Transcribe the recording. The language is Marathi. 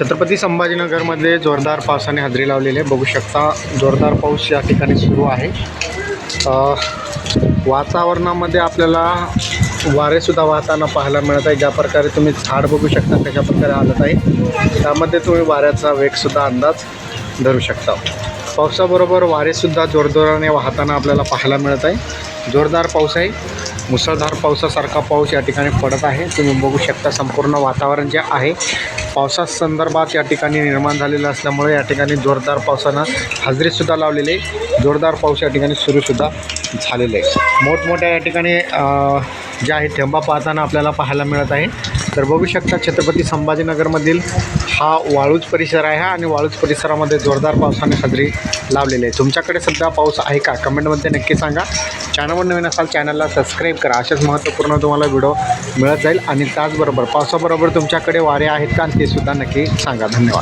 छत्रपती संभाजीनगरमध्ये जोरदार पावसाने हजेरी लावलेली आहे। बघू शकता जोरदार पाऊस या ठिकाणी सुरू आहे। वातावरणामध्ये आपल्याला वारेसुद्धा वाहताना पाहायला मिळत आहे। ज्या प्रकारे तुम्ही झाड बघू शकता कशा प्रकारे हालत आहे, त्यामध्ये तुम्ही वाऱ्याचा वेगसुद्धा अंदाज धरू शकता। पावसाबरोबर वारेसुद्धा जोरजोराने वाहताना आपल्याला पाहायला मिळत आहे। जोरदार पाऊस आहे, मुसळधार पावसासारखा पाऊस या ठिकाणी पडत आहे। तुम्ही बघू शकता संपूर्ण वातावरण जे आहे पावसासंदर्भात या ठिकाणी निर्माण झालेलं असल्यामुळे या ठिकाणी जोरदार पावसानं हजेरीसुद्धा लावलेली आहे। जोरदार पाऊस या ठिकाणी सुरूसुद्धा झालेले आहे। मोठमोठ्या या ठिकाणी जे आहे थेंबा पाहताना आपल्याला पाहायला मिळत आहे। तर बघू शकता छत्रपती संभाजीनगरमधील हा वाळूज परिसर आहे आणि वाळूज परिसरामध्ये जोरदार पावसाने हजेरी लावलेली आहे। तुमच्याकडे सध्या पाऊस आहे का कमेंटमध्ये नक्की सांगा। चॅनलवर नवीन असाल चॅनलला सबस्क्राईब करा। अशाच महत्त्वपूर्ण तुम्हाला व्हिडिओ मिळत जाईल। आणि त्याचबरोबर पावसाबरोबर तुमच्याकडे वारे आहेत का ते सुद्धा नक्की सांगा। धन्यवाद।